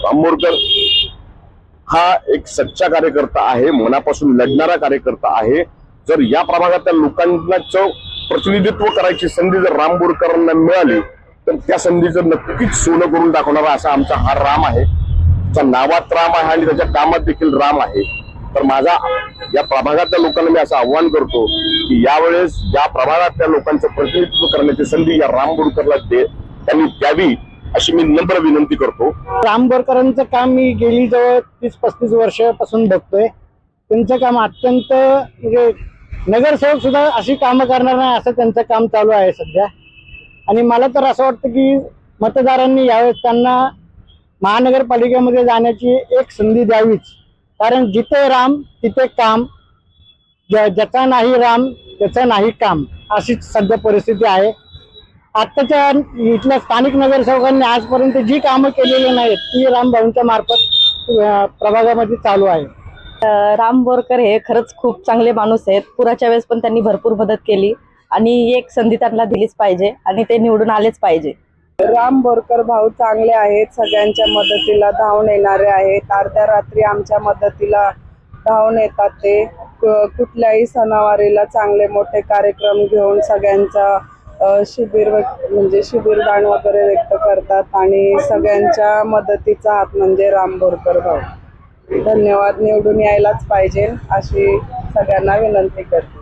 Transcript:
राम बोरकर हा एक सच्चा कार्यकर्ता आहे, मनापासून लढणारा कार्यकर्ता आहे। जर या प्रभागातल्या लोकांचं प्रतिनिधित्व करायची संधी जर राम बोरकरांना मिळाली तर त्या संधीचं नक्कीच सोनं करून दाखवणारा असा आमचा हा राम आहे। त्याच्या नावात राम आहे आणि त्याच्या कामात देखील राम आहे। तर माझा या प्रभागातल्या लोकांना मी असं आव्हान करतो की यावेळेस या प्रभागातल्या लोकांचं प्रतिनिधित्व करण्याची संधी या राम बोरकरला त्यांनी द्यावी अशी मी नम्र विनंती करतो। राम बोरकरांचं काम मी गेली जवळ 30-35 वर्षापासून बघतोय। त्यांचं काम अत्यंत म्हणजे नगरसेवक सुद्धा अशी कामं करणार नाही असं त्यांचं काम चालू आहे सध्या। आणि मला तर असं वाटतं की मतदारांनी यावेळेस त्यांना महानगरपालिकेमध्ये जाण्याची एक संधी द्यावीच, कारण जिथे राम तिथे काम, ज्याचा नाही राम त्याचं नाही काम अशीच सध्या परिस्थिती आहे। आत्ताच्या इथल्या स्थानिक नगरसेवकांनी आजपर्यंत जी कामं केलेली नाहीत ती रामभाऊंच्या मार्फत प्रभागामध्ये चालू आहे। राम बोरकर हे खरंच खूप चांगले माणूस आहेत। पुराच्या वेळेस पण त्यांनी भरपूर मदत केली आणि एक संधी त्यांना दिलीच पाहिजे आणि ते निवडून आलेच पाहिजे। राम बोरकर भाऊ चांगले आहेत, सगळ्यांच्या मदतीला धावून येणारे आहेत। अर्ध्या रात्री आमच्या मदतीला धावून येतात। ते कुठल्याही सणावारीला चांगले मोठे कार्यक्रम घेऊन सगळ्यांचा शिबिरदान वगैरे व्यक्त करतात आणि सगळ्यांच्या मदतीचा हात म्हणजे राम बोरकर भाऊ। धन्यवाद। निवडून यायलाच पाहिजे अशी सगळ्यांना विनंती करते।